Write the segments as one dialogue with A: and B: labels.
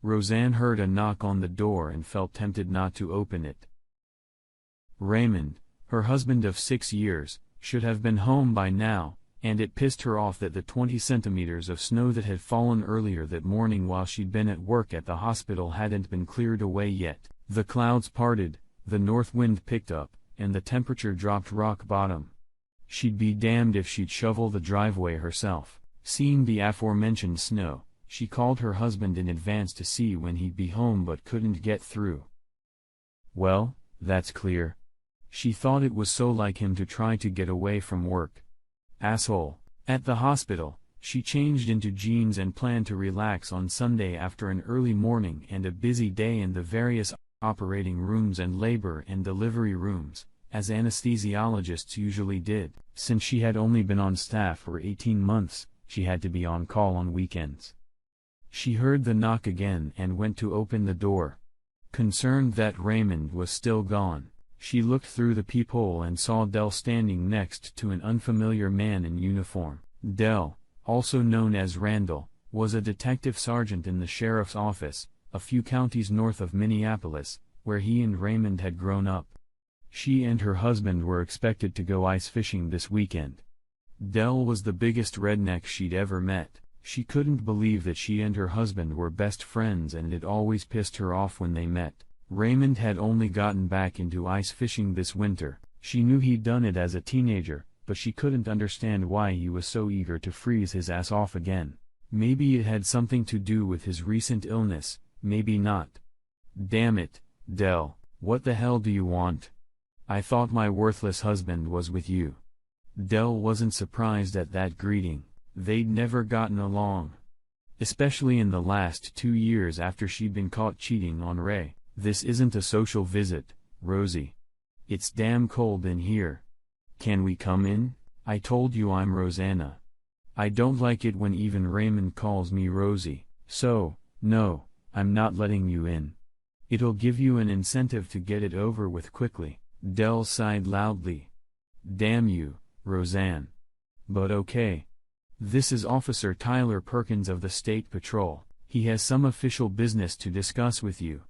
A: Roseanne heard a knock on the door and felt tempted not to open it. Raymond, her husband of 6 years, should have been home by now, and it pissed her off that the 20 centimeters of snow that had fallen earlier that morning while she'd been at work at the hospital hadn't been cleared away yet. The clouds parted, the north wind picked up, and the temperature dropped rock bottom. She'd be damned if she'd shovel the driveway herself. Seeing the aforementioned snow, she called her husband in advance to see when he'd be home but couldn't get through. Well, that's clear. She thought it was so like him to try to get away from work. Asshole. At the hospital, she changed into jeans and planned to relax on Sunday after an early morning and a busy day in the various operating rooms and labor and delivery rooms, as anesthesiologists usually did. Since she had only been on staff for 18 months, she had to be on call on weekends. She heard the knock again and went to open the door. Concerned that Raymond was still gone, she looked through the peephole and saw Dell standing next to an unfamiliar man in uniform. Dell, also known as Randall, was a detective sergeant in the sheriff's office, a few counties north of Minneapolis, where he and Raymond had grown up. She and her husband were expected to go ice fishing this weekend. Dell was the biggest redneck she'd ever met. She couldn't believe that she and her husband were best friends, and it always pissed her off when they met. Raymond had only gotten back into ice fishing this winter. She knew he'd done it as a teenager, but she couldn't understand why he was so eager to freeze his ass off again. Maybe it had something to do with his recent illness, maybe not. Damn it, Dell, what the hell do you want? I thought my worthless husband was with you. Dell wasn't surprised at that greeting. They'd never gotten along. Especially in the last 2 years after she'd been caught cheating on Ray. This isn't a social visit, Rosie. It's damn cold in here. Can we come in? I told you I'm Rosanna. I don't like it when even Raymond calls me Rosie, so, no, I'm not letting you in. It'll give you an incentive to get it over with quickly. Dell sighed loudly. Damn you, Roseanne. But okay. This is Officer Tyler Perkins of the State Patrol. He has some official business to discuss with you.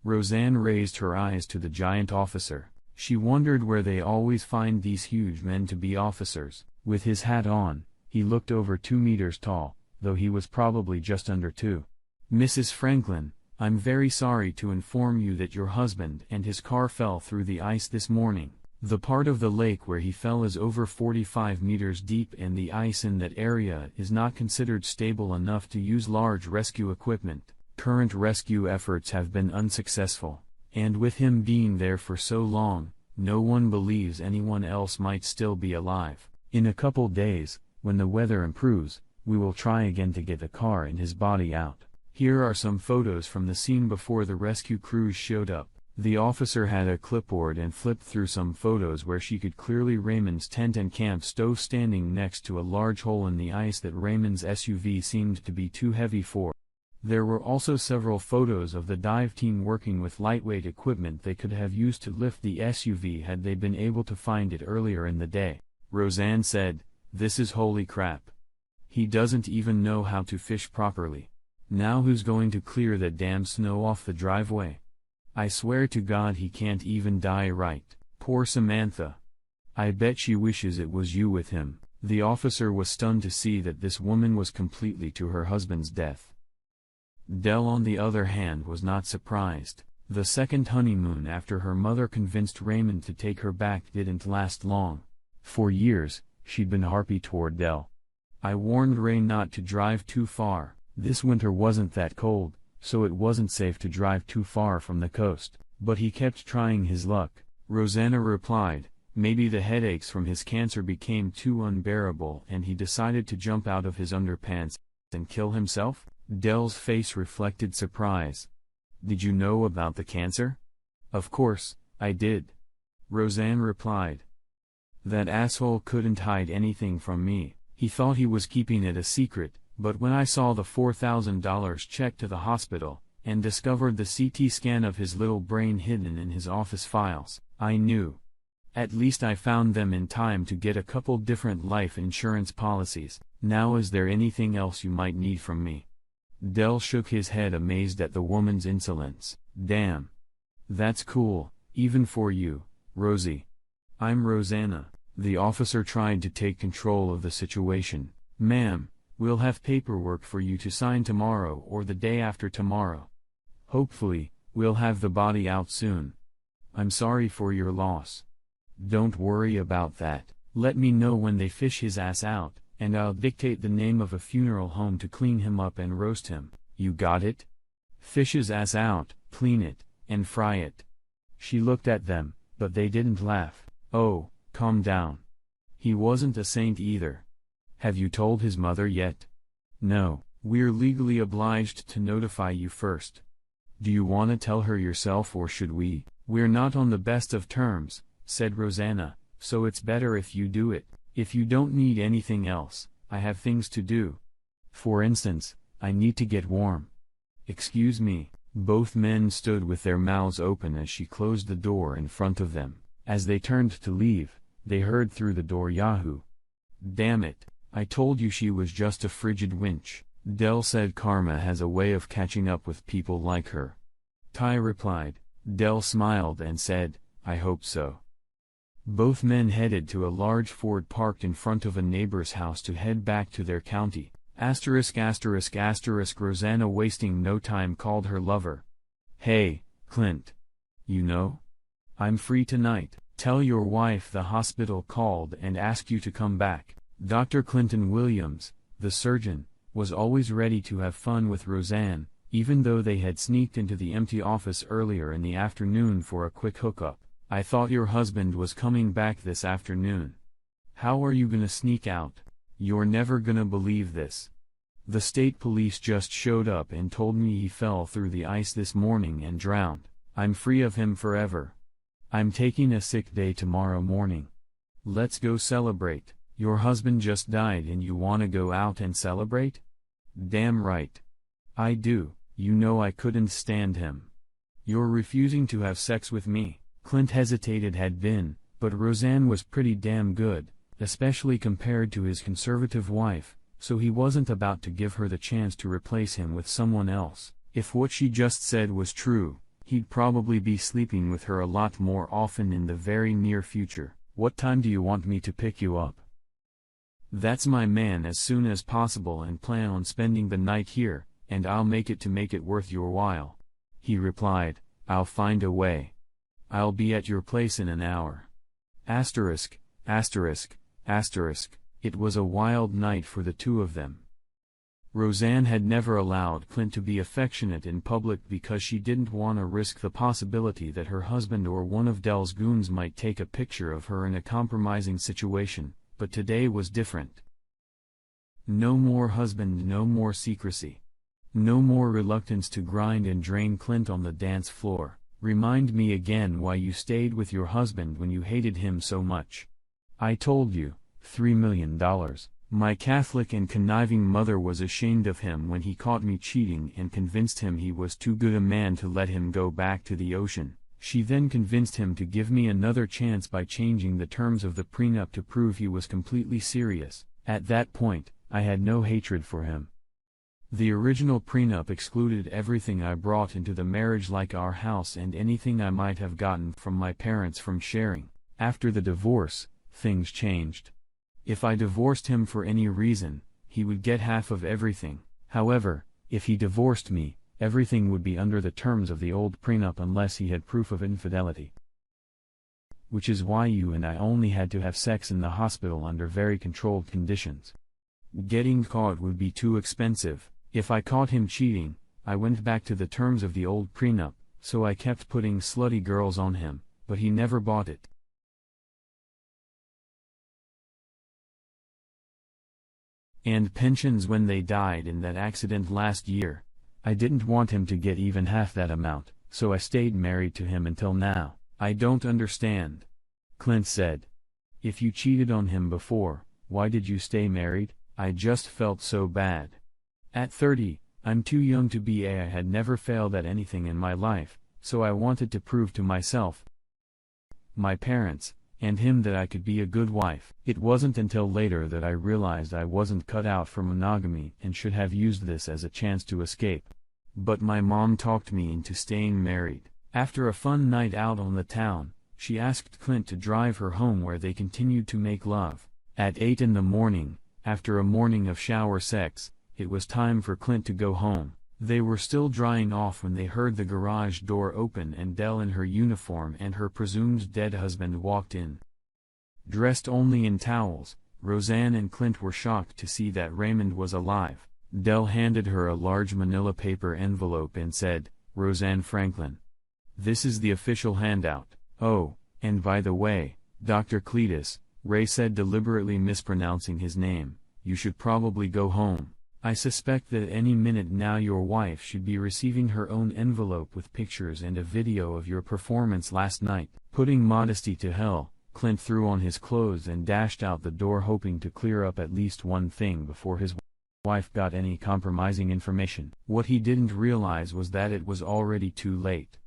A: Roseanne raised her eyes to the giant officer. She wondered where they always find these huge men to be officers. With his hat on, he looked over 2 meters tall, though he was probably just under 2. Mrs. Franklin, I'm very sorry to inform you that your husband and his car fell through the ice this morning. The part of the lake where he fell is over 45 meters deep, and the ice in that area is not considered stable enough to use large rescue equipment. Current rescue efforts have been unsuccessful, and with him being there for so long, no one believes anyone else might still be alive. In a couple days, when the weather improves, we will try again to get the car and his body out. Here are some photos from the scene before the rescue crews showed up. The officer had a clipboard and flipped through some photos where she could clearly Raymond's tent and camp stove standing next to a large hole in the ice that Raymond's SUV seemed to be too heavy for. There were also several photos of the dive team working with lightweight equipment they could have used to lift the SUV had they been able to find it earlier in the day. Roseanne said, "This is holy crap. He doesn't even know how to fish properly. Now who's going to clear that damn snow off the driveway? I swear to God he can't even die right. Poor Samantha. I bet she wishes it was you with him." The officer was stunned to see that this woman was completely to her husband's death. Dell, on the other hand, was not surprised. The second honeymoon after her mother convinced Raymond to take her back didn't last long. For years, she'd been harpy toward Dell. "I warned Ray not to drive too far. This winter wasn't that cold, so it wasn't safe to drive too far from the coast. But he kept trying his luck," Rosanna replied. "Maybe the headaches from his cancer became too unbearable and he decided to jump out of his underpants and kill himself?" Dell's face reflected surprise. "Did you know about the cancer?" "Of course, I did," Roseanne replied. "That asshole couldn't hide anything from me. He thought he was keeping it a secret, but when I saw the $4,000 check to the hospital, and discovered the CT scan of his little brain hidden in his office files, I knew. At least I found them in time to get a couple different life insurance policies. Now is there anything else you might need from me?" Del shook his head, amazed at the woman's insolence. Damn. That's cool, even for you, Rosie. I'm Rosanna. The officer tried to take control of the situation. Ma'am, we'll have paperwork for you to sign tomorrow or the day after tomorrow. Hopefully, we'll have the body out soon. I'm sorry for your loss. Don't worry about that. Let me know when they fish his ass out, and I'll dictate the name of a funeral home to clean him up and roast him. You got it? Fish his ass out, clean it, and fry it. She looked at them, but they didn't laugh. Oh, calm down. He wasn't a saint either. Have you told his mother yet? No, we're legally obliged to notify you first. Do you want to tell her yourself or should we? We're not on the best of terms, said Rosanna, so it's better if you do it. If you don't need anything else, I have things to do. For instance, I need to get warm. Excuse me. Both men stood with their mouths open as she closed the door in front of them. As they turned to leave, they heard through the door, Yahoo! Damn it, I told you she was just a frigid wench. Del said karma has a way of catching up with people like her. Ty replied. Del smiled and said, I hope so. Both men headed to a large Ford parked in front of a neighbor's house to head back to their county. Rosanna, wasting no time, called her lover. Hey, Clint. You know? I'm free tonight. Tell your wife the hospital called and asked you to come back. Dr. Clinton Williams, the surgeon, was always ready to have fun with Roseanne, even though they had sneaked into the empty office earlier in the afternoon for a quick hookup. I thought your husband was coming back this afternoon. How are you gonna sneak out? You're never gonna believe this. The state police just showed up and told me he fell through the ice this morning and drowned. I'm free of him forever. I'm taking a sick day tomorrow morning. Let's go celebrate. Your husband just died and you wanna go out and celebrate? Damn right. I do. You know I couldn't stand him. You're refusing to have sex with me. Clint hesitated had been, but Roseanne was pretty damn good, especially compared to his conservative wife, so he wasn't about to give her the chance to replace him with someone else. If what she just said was true, he'd probably be sleeping with her a lot more often in the very near future. What time do you want me to pick you up? That's my man, as soon as possible, and plan on spending the night here, and I'll make it worth your while. He replied, I'll find a way. I'll be at your place in an hour. Asterisk. It was a wild night for the two of them. Roseanne had never allowed Clint to be affectionate in public because she didn't want to risk the possibility that her husband or one of Del's goons might take a picture of her in a compromising situation, but today was different. No more husband, no more secrecy. No more reluctance to grind and drain Clint on the dance floor. Remind me again why you stayed with your husband when you hated him so much. I told you, $3 million. My Catholic and conniving mother was ashamed of him when he caught me cheating and convinced him he was too good a man to let him go back to the ocean. She then convinced him to give me another chance by changing the terms of the prenup to prove he was completely serious. At that point, I had no hatred for him. The original prenup excluded everything I brought into the marriage, like our house and anything I might have gotten from my parents from sharing. After the divorce, things changed. If I divorced him for any reason, he would get half of everything. However, if he divorced me, everything would be under the terms of the old prenup unless he had proof of infidelity. Which is why you and I only had to have sex in the hospital under very controlled conditions. Getting caught would be too expensive. If I caught him cheating, I went back to the terms of the old prenup, so I kept putting slutty girls on him, but he never bought it. And pensions when they died in that accident last year. I didn't want him to get even half that amount, so I stayed married to him until now. I don't understand. Clint said. If you cheated on him before, why did you stay married? I just felt so bad. At 30, I'm too young to be I had never failed at anything in my life, so I wanted to prove to myself, my parents, and him that I could be a good wife. It wasn't until later that I realized I wasn't cut out for monogamy and should have used this as a chance to escape. But my mom talked me into staying married. After a fun night out on the town, she asked Clint to drive her home where they continued to make love. At 8 in the morning, after a morning of shower sex, it was time for Clint to go home. They were still drying off when they heard the garage door open and Dell in her uniform and her presumed dead husband walked in. Dressed only in towels, Roseanne and Clint were shocked to see that Raymond was alive. Dell handed her a large manila paper envelope and said, "Roseanne Franklin. This is the official handout. Oh, and by the way, Dr. Cletus," Ray said, deliberately mispronouncing his name, "you should probably go home. I suspect that any minute now your wife should be receiving her own envelope with pictures and a video of your performance last night." Putting modesty to hell, Clint threw on his clothes and dashed out the door, hoping to clear up at least one thing before his wife got any compromising information. What he didn't realize was that it was already too late.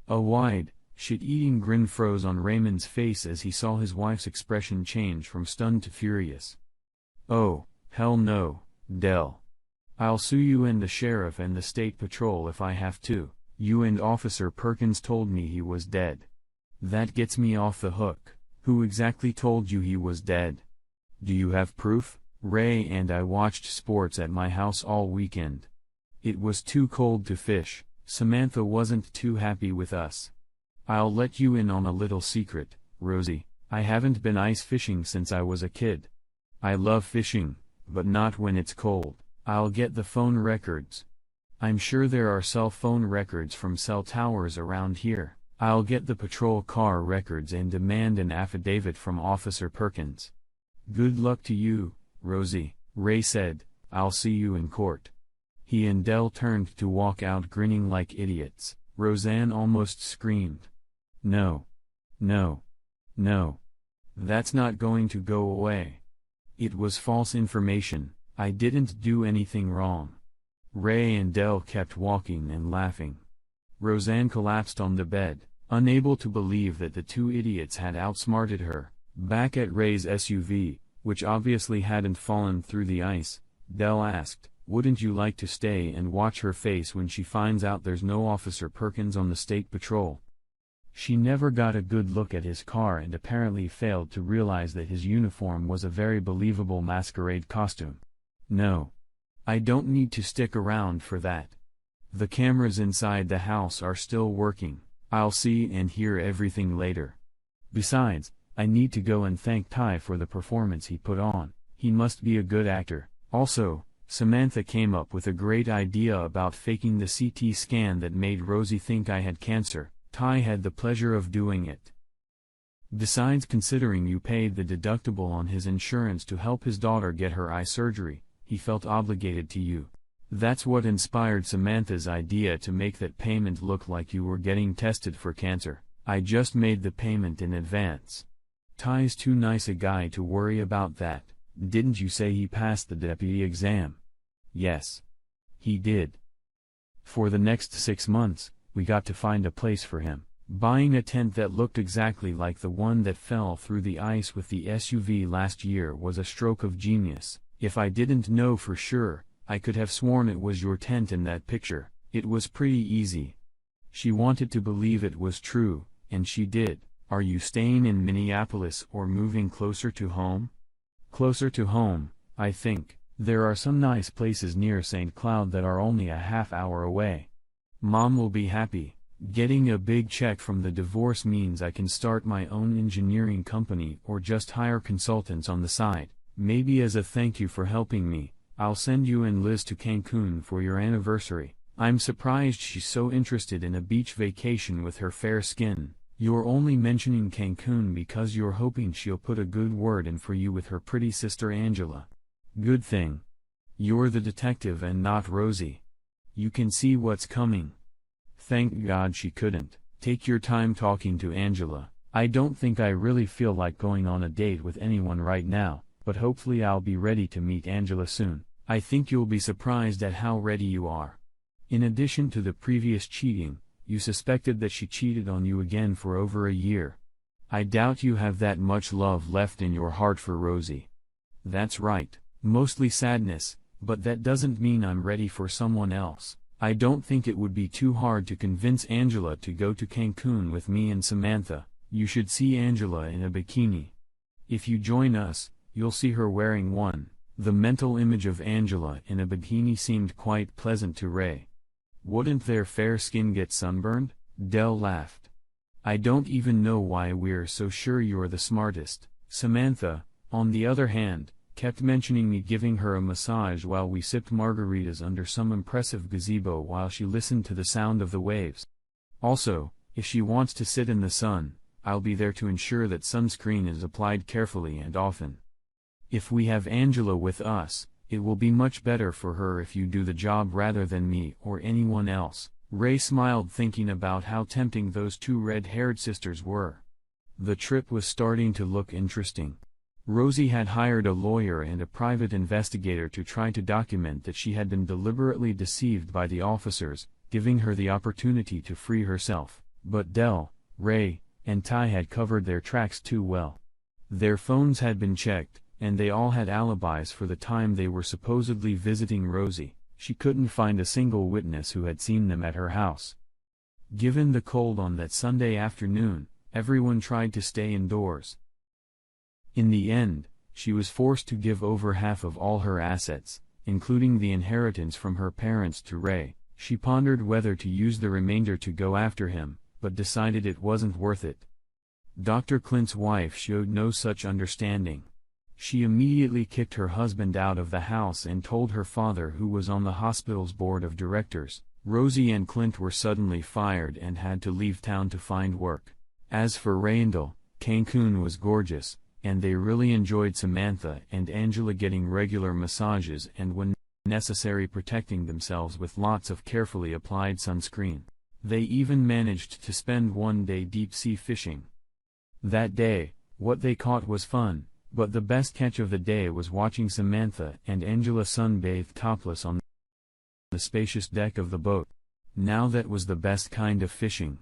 A: A wide, shit-eating grin froze on Raymond's face as he saw his wife's expression change from stunned to furious. "Oh, hell no, Dell. I'll sue you and the sheriff and the state patrol if I have to. You and Officer Perkins told me he was dead. That gets me off the hook. Who exactly told you he was dead? Do you have proof?" "Ray and I watched sports at my house all weekend. It was too cold to fish. Samantha wasn't too happy with us. I'll let you in on a little secret, Rosie. I haven't been ice fishing since I was a kid. I love fishing, but not when it's cold. I'll get the phone records. I'm sure there are cell phone records from cell towers around here. I'll get the patrol car records and demand an affidavit from Officer Perkins." "Good luck to you, Rosie," Ray said. "I'll see you in court." He and Dell turned to walk out, grinning like idiots. Roseanne almost screamed. "No. No. No. That's not going to go away. It was false information. I didn't do anything wrong." Ray and Dell kept walking and laughing. Roseanne collapsed on the bed, unable to believe that the two idiots had outsmarted her. Back at Ray's SUV, which obviously hadn't fallen through the ice, Dell asked, "Wouldn't you like to stay and watch her face when she finds out there's no Officer Perkins on the state patrol?" She never got a good look at his car and apparently failed to realize that his uniform was a very believable masquerade costume. "No. I don't need to stick around for that. The cameras inside the house are still working. I'll see and hear everything later. Besides, I need to go and thank Ty for the performance he put on. He must be a good actor. Also, Samantha came up with a great idea about faking the CT scan that made Rosie think I had cancer. Ty had the pleasure of doing it. Besides, considering you paid the deductible on his insurance to help his daughter get her eye surgery, he felt obligated to you. That's what inspired Samantha's idea to make that payment look like you were getting tested for cancer. I just made the payment in advance. Ty's too nice a guy to worry about that. Didn't you say he passed the deputy exam?" "Yes. He did. For the next 6 months, we got to find a place for him. Buying a tent that looked exactly like the one that fell through the ice with the SUV last year was a stroke of genius. If I didn't know for sure, I could have sworn it was your tent in that picture. It was pretty easy." She wanted to believe it was true, and she did. "Are you staying in Minneapolis or moving closer to home?" "Closer to home, I think. There are some nice places near St. Cloud that are only a half-hour away. Mom will be happy. Getting a big check from the divorce means I can start my own engineering company or just hire consultants on the side. Maybe as a thank you for helping me, I'll send you and Liz to Cancun for your anniversary." I'm surprised she's so interested in a beach vacation with her fair skin. You're only mentioning Cancun because you're hoping she'll put a good word in for you with her pretty sister Angela. Good thing. You're the detective and not Rosie. You can see what's coming. Thank God she couldn't. Take your time talking to Angela. I don't think I really feel like going on a date with anyone right now, but hopefully I'll be ready to meet Angela soon. I think you'll be surprised at how ready you are. In addition to the previous cheating, you suspected that she cheated on you again for over a year. I doubt you have that much love left in your heart for Rosie. That's right, mostly sadness, but that doesn't mean I'm ready for someone else. I don't think it would be too hard to convince Angela to go to Cancun with me and Samantha. You should see Angela in a bikini. If you join us, you'll see her wearing one. The mental image of Angela in a bikini seemed quite pleasant to Ray. Wouldn't their fair skin get sunburned? Dell laughed. I don't even know why we're so sure you're the smartest. Samantha, on the other hand, kept mentioning me giving her a massage while we sipped margaritas under some impressive gazebo while she listened to the sound of the waves. Also, if she wants to sit in the sun, I'll be there to ensure that sunscreen is applied carefully and often. If we have Angela with us, it will be much better for her if you do the job rather than me or anyone else. Ray smiled thinking about how tempting those two red-haired sisters were. The trip was starting to look interesting. Rosie had hired a lawyer and a private investigator to try to document that she had been deliberately deceived by the officers, giving her the opportunity to free herself. But Dell, Ray, and Ty had covered their tracks too well. Their phones had been checked, and they all had alibis for the time they were supposedly visiting Rosie. She couldn't find a single witness who had seen them at her house. Given the cold on that Sunday afternoon, everyone tried to stay indoors. In the end, she was forced to give over half of all her assets, including the inheritance from her parents, to Ray. She pondered whether to use the remainder to go after him, but decided it wasn't worth it. Dr. Clint's wife showed no such understanding. She immediately kicked her husband out of the house and told her father, who was on the hospital's board of directors. Rosie and Clint were suddenly fired and had to leave town to find work. As for Randall, Cancun was gorgeous, and they really enjoyed Samantha and Angela getting regular massages and, when necessary, protecting themselves with lots of carefully applied sunscreen. They even managed to spend one day deep-sea fishing. That day, what they caught was fun, but the best catch of the day was watching Samantha and Angela sunbathe topless on the spacious deck of the boat. Now that was the best kind of fishing.